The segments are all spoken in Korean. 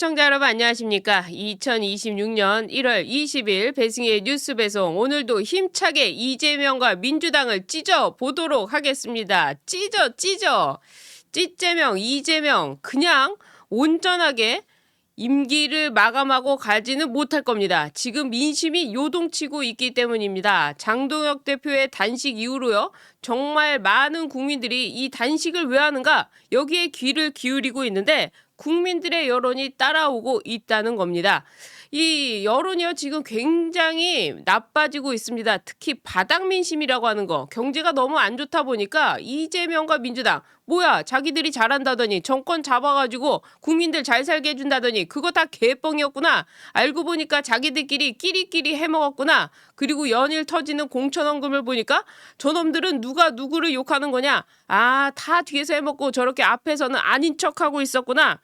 시청자 여러분 안녕하십니까? 2026년 1월 20일 배승희의 뉴스 배송 오늘도 힘차게 이재명과 민주당을 찢어보도록 하겠습니다. 찢재명, 이재명 그냥 온전하게 임기를 마감하고 가지는 못할 겁니다. 지금 민심이 요동치고 있기 때문입니다. 장동혁 대표의 단식 이후로요. 정말 많은 국민들이 이 단식을 왜 하는가 여기에 귀를 기울이고 있는데 국민들의 여론이 따라오고 있다는 겁니다. 이 여론이요 지금 굉장히 나빠지고 있습니다. 특히 바닥 민심이라고 하는 거 경제가 너무 안 좋다 보니까 이재명과 민주당 뭐야 자기들이 잘한다더니 정권 잡아가지고 국민들 잘 살게 해준다더니 그거 다 개뻥이었구나. 알고 보니까 자기들끼리 끼리끼리 해먹었구나. 그리고 연일 터지는 공천원금을 보니까 저놈들은 누가 누구를 욕하는 거냐. 아, 다 뒤에서 해먹고 저렇게 앞에서는 아닌 척하고 있었구나.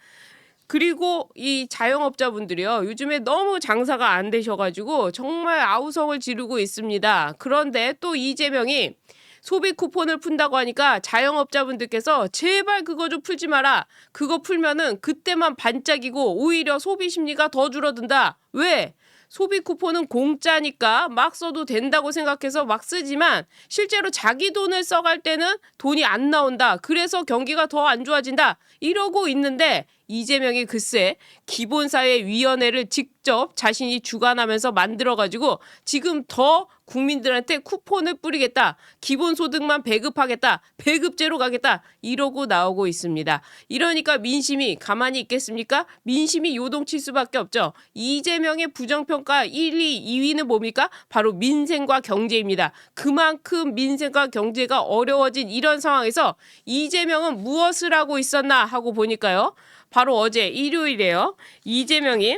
그리고 이 자영업자분들이요. 요즘에 너무 장사가 안 되셔가지고 정말 아우성을 지르고 있습니다. 그런데 또 이재명이 소비 쿠폰을 푼다고 하니까 자영업자분들께서 제발 그거 좀 풀지 마라. 그거 풀면은 그때만 반짝이고 오히려 소비 심리가 더 줄어든다. 왜? 소비 쿠폰은 공짜니까 막 써도 된다고 생각해서 막 쓰지만 실제로 자기 돈을 써갈 때는 돈이 안 나온다. 그래서 경기가 더 안 좋아진다. 이러고 있는데 이재명이 글쎄 기본사회위원회를 직접 자신이 주관하면서 만들어가지고 지금 더 국민들한테 쿠폰을 뿌리겠다. 기본소득만 배급하겠다. 배급제로 가겠다. 이러고 나오고 있습니다. 이러니까 민심이 가만히 있겠습니까? 민심이 요동칠 수밖에 없죠. 이재명의 부정평가 1, 2, 2위는 뭡니까? 바로 민생과 경제입니다. 그만큼 민생과 경제가 어려워진 이런 상황에서 이재명은 무엇을 하고 있었나 하고 보니까요. 바로 어제 일요일에요. 이재명이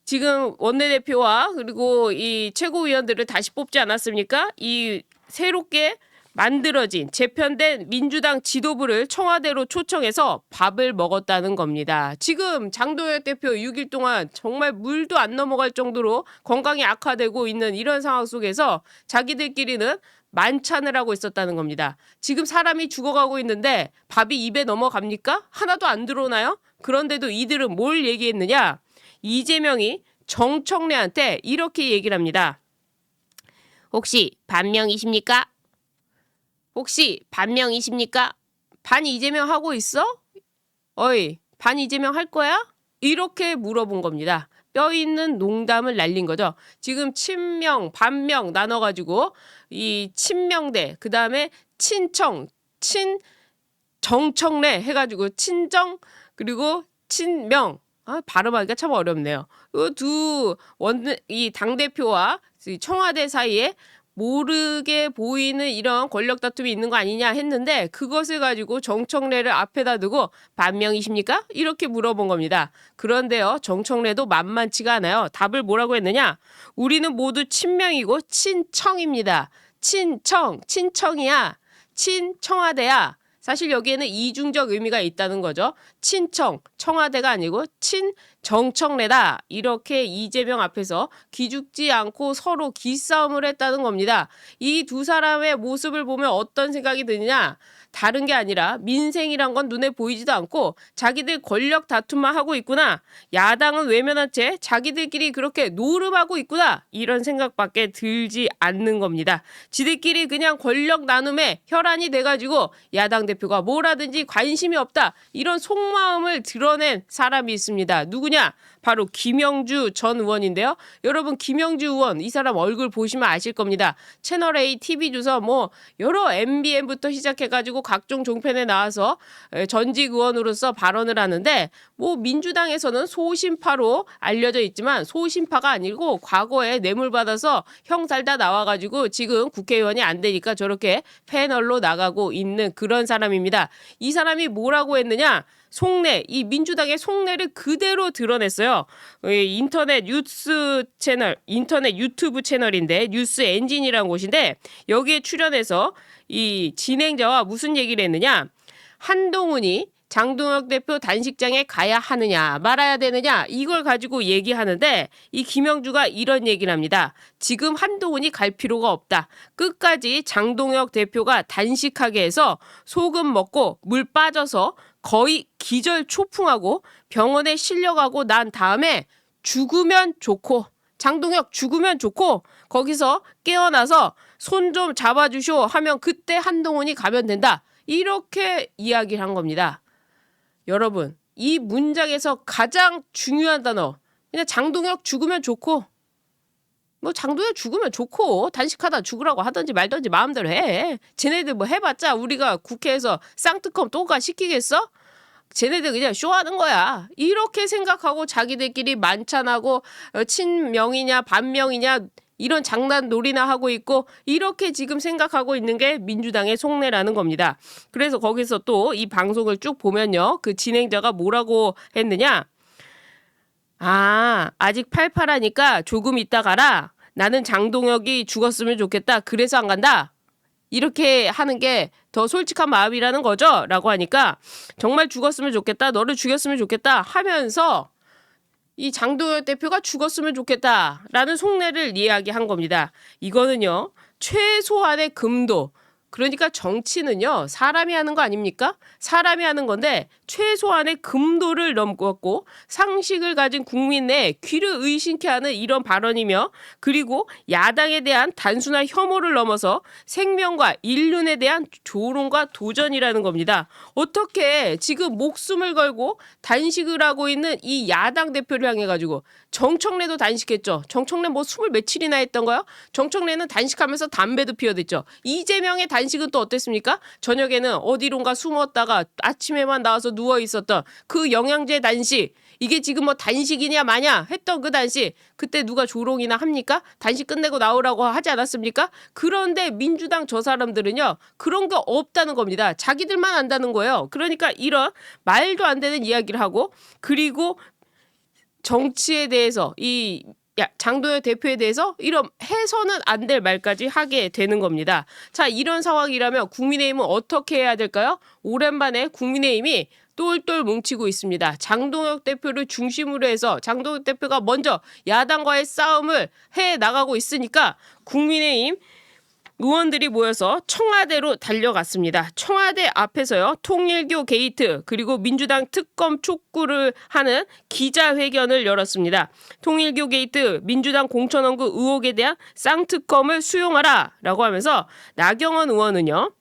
지금 원내대표와 그리고 이 최고위원들을 다시 뽑지 않았습니까? 이 새롭게 만들어진 재편된 민주당 지도부를 청와대로 초청해서 밥을 먹었다는 겁니다. 지금 장동혁 대표 6일 동안 정말 물도 안 넘어갈 정도로 건강이 악화되고 있는 이런 상황 속에서 자기들끼리는 만찬을 하고 있었다는 겁니다. 지금 사람이 죽어가고 있는데 밥이 입에 넘어갑니까? 하나도 안 들어오나요? 그런데도 이들은 뭘 얘기했느냐? 이재명이 정청래한테 이렇게 얘기를 합니다. 혹시 반명이십니까? 혹시 반명이십니까? 반 이재명 하고 있어? 어이, 반 이재명 할 거야? 이렇게 물어본 겁니다. 뼈 있는 농담을 날린 거죠. 지금 친명, 반명 나눠가지고 이 친명대, 그 다음에 친청, 정청래 해가지고 친정 그리고 친명. 발음하기가 참 어렵네요. 이 당대표와 청와대 사이에 모르게 보이는 이런 권력 다툼이 있는 거 아니냐 했는데 그것을 가지고 정청래를 앞에다 두고 반명이십니까? 이렇게 물어본 겁니다. 그런데요. 정청래도 만만치가 않아요. 답을 뭐라고 했느냐? 우리는 모두 친명이고 친청입니다. 친청이야. 친청와대야. 사실 여기에는 이중적 의미가 있다는 거죠. 친청, 청와대가 아니고 친정청래다. 이렇게 이재명 앞에서 기죽지 않고 서로 기싸움을 했다는 겁니다. 이 두 사람의 모습을 보면 어떤 생각이 드느냐? 다른 게 아니라 민생이란 건 눈에 보이지도 않고 자기들 권력 다툼만 하고 있구나. 야당은 외면한 채 자기들끼리 그렇게 노름하고 있구나. 이런 생각밖에 들지 않는 겁니다. 지들끼리 그냥 권력 나눔에 혈안이 돼가지고 야당 대표가 뭘 하든지 관심이 없다. 이런 속마음을 드러낸 사람이 있습니다. 누구냐? 바로 김영주 전 의원인데요. 여러분 김영주 의원 이 사람 얼굴 보시면 아실 겁니다. 채널A, TV조선 뭐 여러 MBN부터 시작해가지고 각종 종편에 나와서 전직 의원으로서 발언을 하는데 뭐 민주당에서는 소신파로 알려져 있지만 소신파가 아니고 과거에 뇌물 받아서 형 살다 나와가지고 지금 국회의원이 안 되니까 저렇게 패널로 나가고 있는 그런 사람입니다. 이 사람이 뭐라고 했느냐? 속내, 이 민주당의 속내를 그대로 드러냈어요. 인터넷 유튜브 채널인데 뉴스 엔진이라는 곳인데 여기에 출연해서 이 진행자와 무슨 얘기를 했느냐? 한동훈이 장동혁 대표 단식장에 가야 하느냐 말아야 되느냐 이걸 가지고 얘기하는데 이 김영주가 이런 얘기를 합니다. 지금 한동훈이 갈 필요가 없다. 끝까지 장동혁 대표가 단식하게 해서 소금 먹고 물 빠져서 거의 기절초풍하고 병원에 실려가고 난 다음에 죽으면 좋고 장동혁 죽으면 좋고 거기서 깨어나서 손 좀 잡아주쇼 하면 그때 한동훈이 가면 된다. 이렇게 이야기를 한 겁니다. 여러분 이 문장에서 가장 중요한 단어 그냥 장동혁 죽으면 좋고 뭐 장동혁 죽으면 좋고 단식하다 죽으라고 하든지 말든지 마음대로 해. 쟤네들 뭐 해봤자 우리가 국회에서 쌍특검 또가 시키겠어? 쟤네들 그냥 쇼하는 거야. 이렇게 생각하고 자기들끼리 만찬하고 친명이냐 반명이냐 이런 장난 놀이나 하고 있고 이렇게 지금 생각하고 있는 게 민주당의 속내라는 겁니다. 그래서 거기서 또 이 방송을 쭉 보면요. 그 진행자가 뭐라고 했느냐. 아직 팔팔하니까 조금 있다 가라. 나는 장동혁이 죽었으면 좋겠다. 그래서 안 간다. 이렇게 하는 게 더 솔직한 마음이라는 거죠. 라고 하니까 정말 죽었으면 좋겠다. 너를 죽였으면 좋겠다 하면서 이 장동혁 대표가 죽었으면 좋겠다라는 속내를 이야기한 겁니다. 이거는요. 최소한의 금도 그러니까 정치는요. 사람이 하는 거 아닙니까? 사람이 하는 건데 최소한의 금도를 넘었고 상식을 가진 국민 내에 귀를 의심케 하는 이런 발언이며 그리고 야당에 대한 단순한 혐오를 넘어서 생명과 인륜에 대한 조롱과 도전이라는 겁니다. 어떻게 지금 목숨을 걸고 단식을 하고 있는 이 야당 대표를 향해 가지고 정청래도 단식했죠. 정청래 뭐 20 며칠이나 했던가요? 정청래는 단식하면서 담배도 피워댔죠. 이재명의 단식은 또 어땠습니까? 저녁에는 어디론가 숨었다가 아침에만 나와서 누워 있었던 그 영양제 단식. 이게 지금 뭐 단식이냐 마냐 했던 그 단식. 그때 누가 조롱이나 합니까? 단식 끝내고 나오라고 하지 않았습니까? 그런데 민주당 저 사람들은요. 그런 거 없다는 겁니다. 자기들만 안다는 거예요. 그러니까 이런 말도 안 되는 이야기를 하고 그리고 정치에 대해서 이 장동혁 대표에 대해서 이런 해서는 안 될 말까지 하게 되는 겁니다. 자, 이런 상황이라면 국민의힘은 어떻게 해야 될까요? 오랜만에 국민의힘이 똘똘 뭉치고 있습니다. 장동혁 대표를 중심으로 해서 장동혁 대표가 먼저 야당과의 싸움을 해 나가고 있으니까 국민의힘 의원들이 모여서 청와대로 달려갔습니다. 청와대 앞에서요. 통일교 게이트 그리고 민주당 특검 촉구를 하는 기자회견을 열었습니다. 통일교 게이트 민주당 공천원구 의혹에 대한 쌍특검을 수용하라 라고 하면서 나경원 의원은요.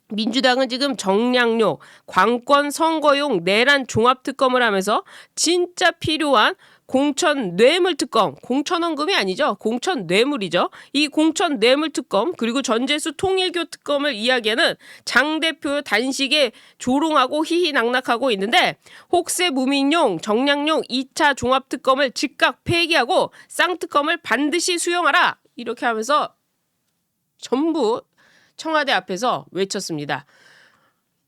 민주당은 지금 정량용, 관권 선거용 내란 종합특검을 하면서 진짜 필요한 공천 뇌물 특검, 공천원금이 아니죠. 공천 뇌물이죠. 이 공천 뇌물 특검 그리고 전재수 통일교 특검을 이야기하는 장 대표 단식에 조롱하고 희희낙낙하고 있는데 혹세 무민용, 정량용 2차 종합특검을 즉각 폐기하고 쌍특검을 반드시 수용하라. 이렇게 하면서 전부 청와대 앞에서 외쳤습니다.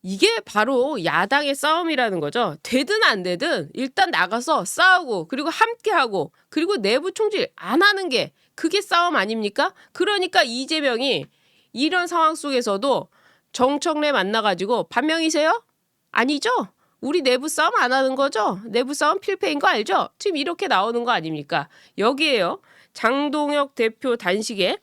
이게 바로 야당의 싸움이라는 거죠. 되든 안 되든 일단 나가서 싸우고 그리고 함께하고 그리고 내부 총질 안 하는 게 그게 싸움 아닙니까? 그러니까 이재명이 이런 상황 속에서도 정청래 만나가지고 반명이세요? 아니죠? 우리 내부 싸움 안 하는 거죠? 내부 싸움 필패인 거 알죠? 지금 이렇게 나오는 거 아닙니까? 여기에요. 장동혁 대표 단식에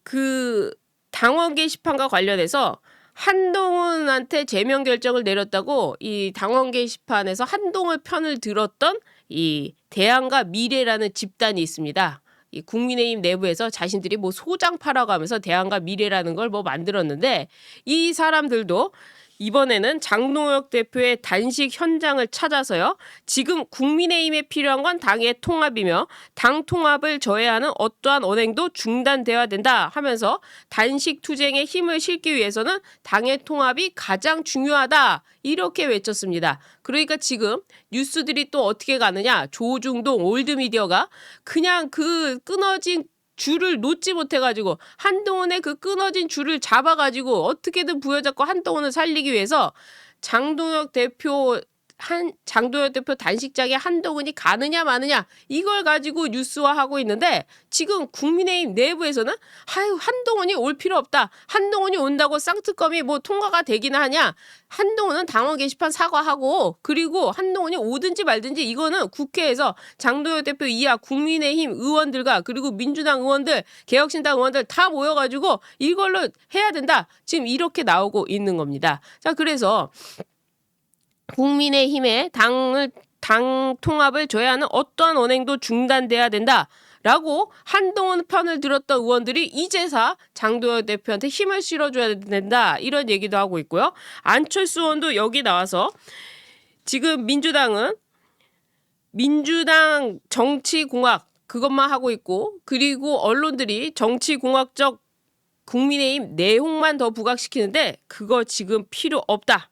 그 당원 게시판과 관련해서 한동훈한테 제명 결정을 내렸다고 이 당원 게시판에서 한동훈 편을 들었던 이 대안과 미래라는 집단이 있습니다. 이 국민의힘 내부에서 자신들이 뭐 소장파라고 하면서 대안과 미래라는 걸 뭐 만들었는데 이 사람들도 이번에는 장동혁 대표의 단식 현장을 찾아서요. 지금 국민의힘에 필요한 건 당의 통합이며 당 통합을 저해하는 어떠한 언행도 중단되어야 된다 하면서 단식 투쟁에 힘을 실기 위해서는 당의 통합이 가장 중요하다. 이렇게 외쳤습니다. 그러니까 지금 뉴스들이 또 어떻게 가느냐. 조중동 올드미디어가 그냥 그 끊어진 줄을 놓지 못해가지고 한동훈의 그 끊어진 줄을 잡아가지고 어떻게든 부여잡고 한동훈을 살리기 위해서 장동혁 대표 단식장에 한동훈이 가느냐 마느냐 이걸 가지고 뉴스화하고 있는데 지금 국민의힘 내부에서는 한동훈이 올 필요 없다. 한동훈이 온다고 쌍특검이 뭐 통과가 되기나 하냐. 한동훈은 당원 게시판 사과하고 그리고 한동훈이 오든지 말든지 이거는 국회에서 장동혁 대표 이하 국민의힘 의원들과 그리고 민주당 의원들 개혁신당 의원들 다 모여가지고 이걸로 해야 된다. 지금 이렇게 나오고 있는 겁니다. 자, 그래서 국민의힘의 당 통합을 저해하는 어떠한 언행도 중단돼야 된다라고 한동훈 편을 들었던 의원들이 이제사 장도혁 대표한테 힘을 실어줘야 된다 이런 얘기도 하고 있고요. 안철수 의원도 여기 나와서 지금 민주당 정치공학 그것만 하고 있고, 그리고 언론들이 정치공학적 국민의힘 내용만 더 부각시키는데 그거 지금 필요 없다.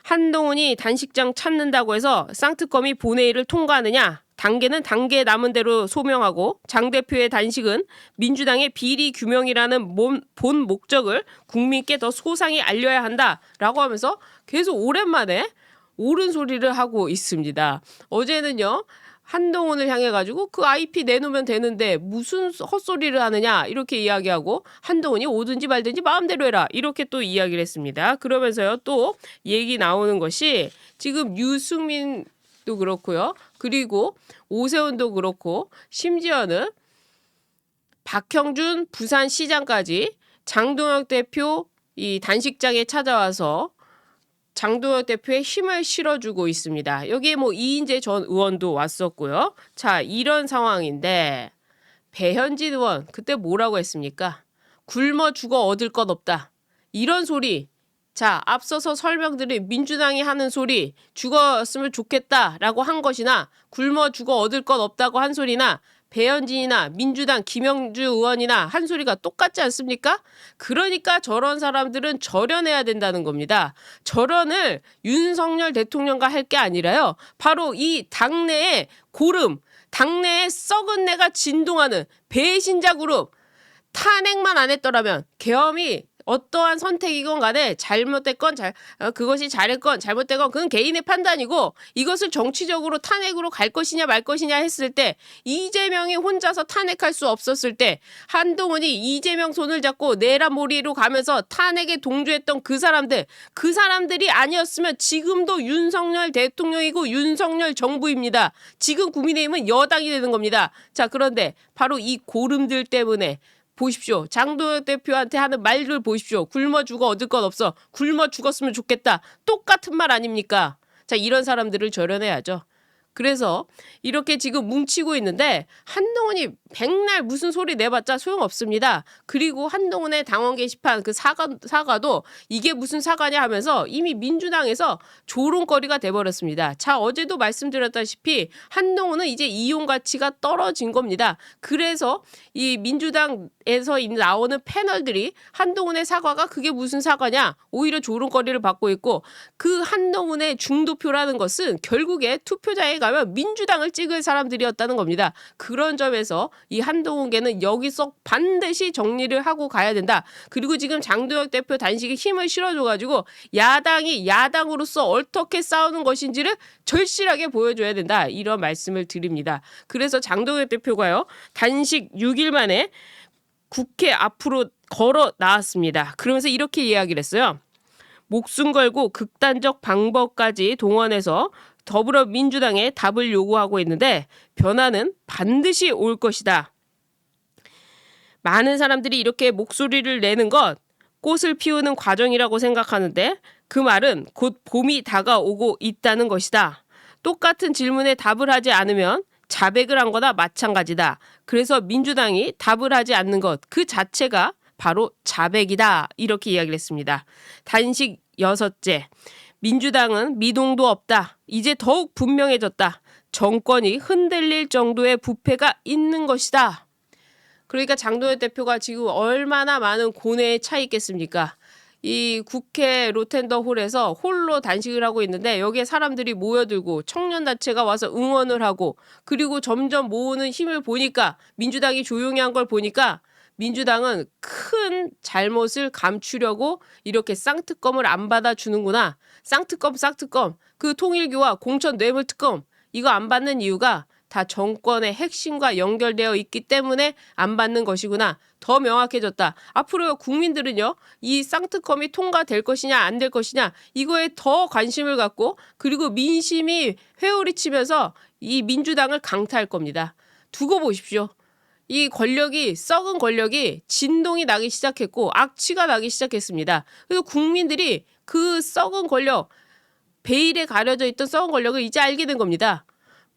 한동훈이 단식장 찾는다고 해서 쌍특검이 본회의를 통과하느냐? 단계는 단계 남은 대로 소명하고 장 대표의 단식은 민주당의 비리 규명이라는 본 목적을 국민께 더 소상히 알려야 한다라고 하면서 계속 오랜만에 옳은 소리를 하고 있습니다. 어제는요. 한동훈을 향해 가지고 그 IP 내놓으면 되는데 무슨 헛소리를 하느냐 이렇게 이야기하고, 한동훈이 오든지 말든지 마음대로 해라 이렇게 또 이야기를 했습니다. 그러면서요 또 얘기 나오는 것이 지금 유승민도 그렇고요. 그리고 오세훈도 그렇고 심지어는 박형준 부산시장까지 장동혁 대표 이 단식장에 찾아와서 장도혁 대표의 힘을 실어주고 있습니다. 여기에 뭐 이인재 전 의원도 왔었고요. 자, 이런 상황인데 배현진 의원 그때 뭐라고 했습니까? 굶어 죽어 얻을 것 없다. 이런 소리. 자, 앞서서 설명드린 민주당이 하는 소리, 죽었으면 좋겠다라고 한 것이나 굶어 죽어 얻을 것 없다고 한 소리나 배현진이나 민주당 김영주 의원이나 한 소리가 똑같지 않습니까? 그러니까 저런 사람들은 절연해야 된다는 겁니다. 절연을 윤석열 대통령과 할 게 아니라요. 바로 이 당내의 고름, 당내의 썩은 내가 진동하는 배신자 그룹, 탄핵만 안 했더라면 계엄이 어떠한 선택이건 간에 잘못됐건 그것이 잘했건 잘못됐건 그건 개인의 판단이고, 이것을 정치적으로 탄핵으로 갈 것이냐 말 것이냐 했을 때 이재명이 혼자서 탄핵할 수 없었을 때 한동훈이 이재명 손을 잡고 내란몰이로 가면서 탄핵에 동조했던 그 사람들이 아니었으면 지금도 윤석열 대통령이고 윤석열 정부입니다. 지금 국민의힘은 여당이 되는 겁니다. 자, 그런데 바로 이 고름들 때문에 보십시오. 장도혁 대표한테 하는 말을 보십시오. 굶어 죽어 얻을 것 없어. 굶어 죽었으면 좋겠다. 똑같은 말 아닙니까? 자, 이런 사람들을 절연해야죠. 그래서 이렇게 지금 뭉치고 있는데 한동훈이 백날 무슨 소리 내봤자 소용없습니다. 그리고 한동훈의 당원 게시판 그 사과도 이게 무슨 사과냐 하면서 이미 민주당에서 조롱거리가 돼버렸습니다. 자, 어제도 말씀드렸다시피 한동훈은 이제 이용 가치가 떨어진 겁니다. 그래서 이 민주당에서 나오는 패널들이 한동훈의 사과가 그게 무슨 사과냐, 오히려 조롱거리를 받고 있고, 그 한동훈의 중도표라는 것은 결국에 투표자에 가면 민주당을 찍을 사람들이었다는 겁니다. 그런 점에서 이 한동훈계는 여기서 반드시 정리를 하고 가야 된다. 그리고 지금 장도혁 대표 단식에 힘을 실어줘가지고 야당이 야당으로서 어떻게 싸우는 것인지를 절실하게 보여줘야 된다. 이런 말씀을 드립니다. 그래서 장도혁 대표가요 단식 6일 만에 국회 앞으로 걸어 나왔습니다. 그러면서 이렇게 이야기를 했어요. 목숨 걸고 극단적 방법까지 동원해서 더불어민주당에 답을 요구하고 있는데 변화는 반드시 올 것이다. 많은 사람들이 이렇게 목소리를 내는 것 꽃을 피우는 과정이라고 생각하는데 그 말은 곧 봄이 다가오고 있다는 것이다. 똑같은 질문에 답을 하지 않으면 자백을 한 거나 마찬가지다. 그래서 민주당이 답을 하지 않는 것 그 자체가 바로 자백이다. 이렇게 이야기를 했습니다. 단식 6째. 민주당은 미동도 없다. 이제 더욱 분명해졌다. 정권이 흔들릴 정도의 부패가 있는 것이다. 그러니까 장도혁 대표가 지금 얼마나 많은 고뇌에 차 있겠습니까? 이 국회 로텐더홀에서 홀로 단식을 하고 있는데 여기에 사람들이 모여들고 청년단체가 와서 응원을 하고, 그리고 점점 모으는 힘을 보니까 민주당이 조용히 한 걸 보니까 민주당은 큰 잘못을 감추려고 이렇게 쌍특검을 안 받아주는구나. 쌍특검 그 통일교와 공천 뇌물특검 이거 안 받는 이유가 다 정권의 핵심과 연결되어 있기 때문에 안 받는 것이구나. 더 명확해졌다. 앞으로 국민들은요, 이 쌍특검이 통과될 것이냐 안 될 것이냐 이거에 더 관심을 갖고, 그리고 민심이 회오리 치면서 이 민주당을 강타할 겁니다. 두고 보십시오. 이 권력이, 썩은 권력이 진동이 나기 시작했고 악취가 나기 시작했습니다. 그래서 국민들이 그 썩은 권력, 베일에 가려져 있던 썩은 권력을 이제 알게 된 겁니다.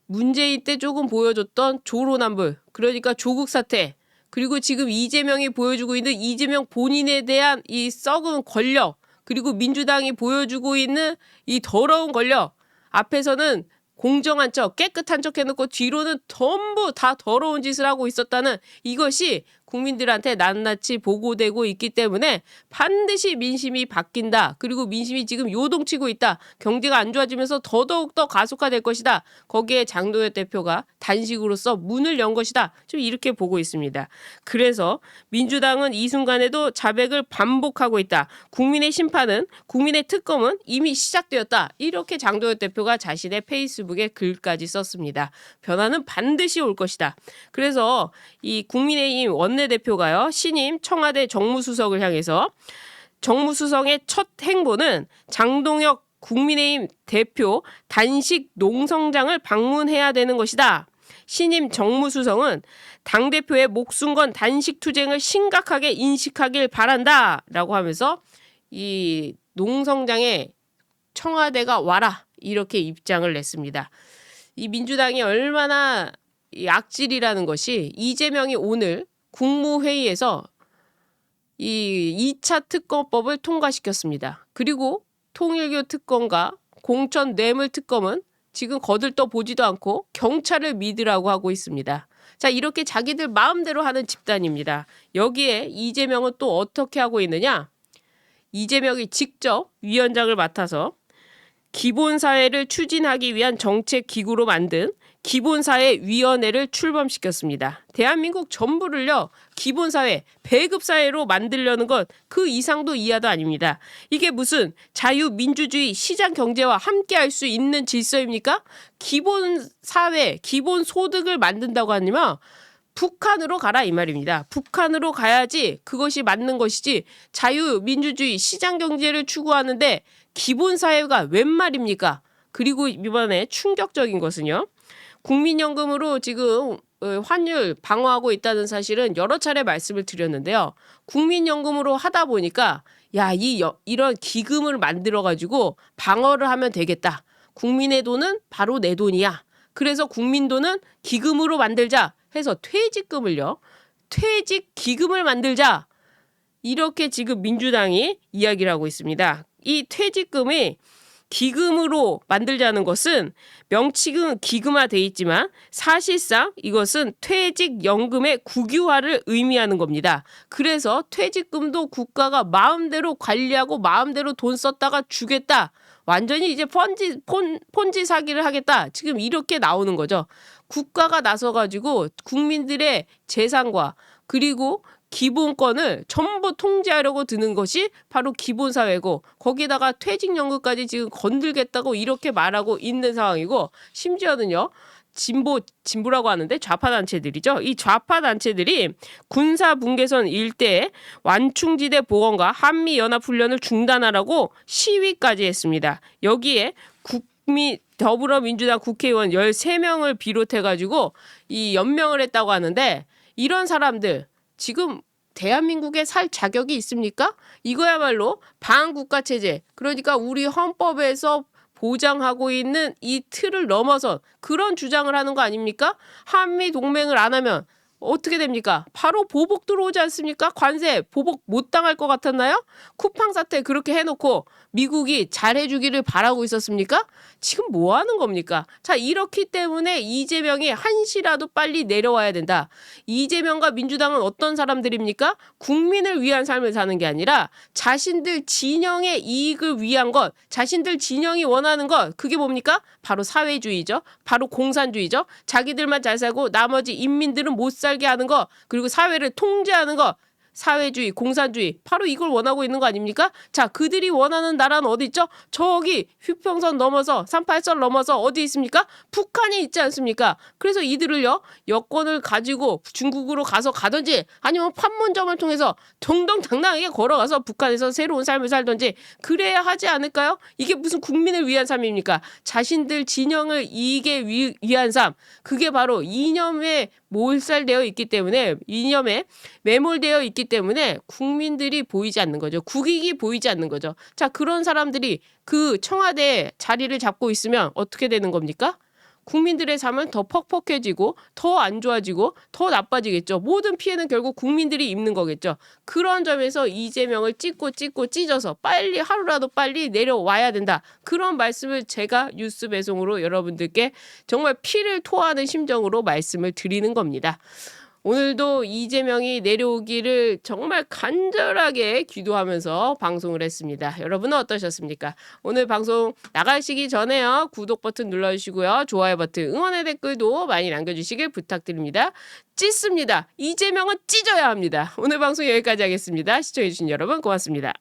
문재인 때 조금 보여줬던 조로남불, 그러니까 조국 사태, 그리고 지금 이재명이 보여주고 있는 이재명 본인에 대한 이 썩은 권력, 그리고 민주당이 보여주고 있는 이 더러운 권력, 앞에서는 공정한 척, 깨끗한 척 해놓고 뒤로는 전부 다 더러운 짓을 하고 있었다는 이것이 국민들한테 낱낱이 보고되고 있기 때문에 반드시 민심이 바뀐다. 그리고 민심이 지금 요동치고 있다. 경제가 안 좋아지면서 더더욱더 가속화될 것이다. 거기에 장동혁 대표가 단식으로서 문을 연 것이다. 좀 이렇게 보고 있습니다. 그래서 민주당은 이 순간에도 자백을 반복하고 있다. 국민의 심판은, 국민의 특검은 이미 시작되었다. 이렇게 장동혁 대표가 자신의 페이스북에 글까지 썼습니다. 변화는 반드시 올 것이다. 그래서 이 국민의힘 원내대표가요, 신임 청와대 정무수석을 향해서 정무수석의 첫 행보는 장동혁 국민의힘 대표 단식 농성장을 방문해야 되는 것이다. 신임 정무수석은 당대표의 목숨 건 단식 투쟁을 심각하게 인식하길 바란다. 라고 하면서 이 농성장에 청와대가 와라. 이렇게 입장을 냈습니다. 이 민주당이 얼마나 악질이라는 것이 이재명이 오늘 국무회의에서 이 2차 특검법을 통과시켰습니다. 그리고 통일교 특검과 공천 뇌물 특검은 지금 거들떠 보지도 않고 경찰을 믿으라고 하고 있습니다. 자, 이렇게 자기들 마음대로 하는 집단입니다. 여기에 이재명은 또 어떻게 하고 있느냐? 이재명이 직접 위원장을 맡아서 기본사회를 추진하기 위한 정책기구로 만든 기본사회위원회를 출범시켰습니다. 대한민국 전부를요, 기본사회, 배급사회로 만들려는 것 그 이상도 이하도 아닙니다. 이게 무슨 자유민주주의 시장경제와 함께할 수 있는 질서입니까? 기본사회, 기본소득을 만든다고 하면 북한으로 가라 이 말입니다. 북한으로 가야지 그것이 맞는 것이지 자유민주주의 시장경제를 추구하는데 기본사회가 웬 말입니까? 그리고 이번에 충격적인 것은요. 국민연금으로 지금 환율 방어하고 있다는 사실은 여러 차례 말씀을 드렸는데요. 국민연금으로 하다 보니까 이런 기금을 만들어가지고 방어를 하면 되겠다. 국민의 돈은 바로 내 돈이야. 그래서 국민 돈은 기금으로 만들자 해서 퇴직금을요. 퇴직기금을 만들자. 이렇게 지금 민주당이 이야기를 하고 있습니다. 이 퇴직금이 기금으로 만들자는 것은 명칭은 기금화돼 있지만 사실상 이것은 퇴직연금의 국유화를 의미하는 겁니다. 그래서 퇴직금도 국가가 마음대로 관리하고 마음대로 돈 썼다가 주겠다. 완전히 이제 폰지 사기를 하겠다. 지금 이렇게 나오는 거죠. 국가가 나서가지고 국민들의 재산과 그리고 기본권을 전부 통제하려고 드는 것이 바로 기본사회고 거기다가 퇴직연금까지 지금 건들겠다고 이렇게 말하고 있는 상황이고 심지어는요. 진보라고 하는데 좌파단체들이죠. 이 좌파단체들이 군사분계선 일대에 완충지대 복원과 한미연합훈련을 중단하라고 시위까지 했습니다. 여기에 더불어민주당 국회의원 13명을 비롯해가지고 이 연명을 했다고 하는데 이런 사람들 지금 대한민국에 살 자격이 있습니까? 이거야말로 반국가체제, 그러니까 우리 헌법에서 보장하고 있는 이 틀을 넘어서 그런 주장을 하는 거 아닙니까? 한미 동맹을 안 하면 어떻게 됩니까? 바로 보복 들어오지 않습니까? 관세 보복 못 당할 것 같았나요? 쿠팡 사태 그렇게 해놓고 미국이 잘해주기를 바라고 있었습니까? 지금 뭐 하는 겁니까? 자, 이렇기 때문에 이재명이 한시라도 빨리 내려와야 된다. 이재명과 민주당은 어떤 사람들입니까? 국민을 위한 삶을 사는 게 아니라 자신들 진영의 이익을 위한 것, 자신들 진영이 원하는 것, 그게 뭡니까? 바로 사회주의죠. 바로 공산주의죠. 자기들만 잘 살고 나머지 인민들은 못 살게 하는 거, 그리고 사회를 통제하는 거, 사회주의, 공산주의, 바로 이걸 원하고 있는 거 아닙니까? 자, 그들이 원하는 나라는 어디 있죠? 저기 휴평선 넘어서 38선 넘어서 어디 있습니까? 북한이 있지 않습니까? 그래서 이들을요, 여권을 가지고 중국으로 가서 가든지 아니면 판문점을 통해서 정정당당하게 걸어가서 북한에서 새로운 삶을 살든지 그래야 하지 않을까요? 이게 무슨 국민을 위한 삶입니까? 자신들 진영을 이익에 위한 삶, 그게 바로 이념의 몰살되어 있기 때문에 이념에 매몰되어 있기 때문에 국민들이 보이지 않는 거죠. 국익이 보이지 않는 거죠. 자, 그런 사람들이 그 청와대 자리를 잡고 있으면 어떻게 되는 겁니까? 국민들의 삶은 더 퍽퍽해지고 더 안 좋아지고 더 나빠지겠죠. 모든 피해는 결국 국민들이 입는 거겠죠. 그런 점에서 이재명을 찍고 찢어서 빨리 하루라도 빨리 내려와야 된다. 그런 말씀을 제가 뉴스 배송으로 여러분들께 정말 피를 토하는 심정으로 말씀을 드리는 겁니다. 오늘도 이재명이 내려오기를 정말 간절하게 기도하면서 방송을 했습니다. 여러분은 어떠셨습니까? 오늘 방송 나가시기 전에요. 구독 버튼 눌러주시고요. 좋아요 버튼, 응원의 댓글도 많이 남겨주시길 부탁드립니다. 찢습니다. 이재명은 찢어야 합니다. 오늘 방송 여기까지 하겠습니다. 시청해주신 여러분 고맙습니다.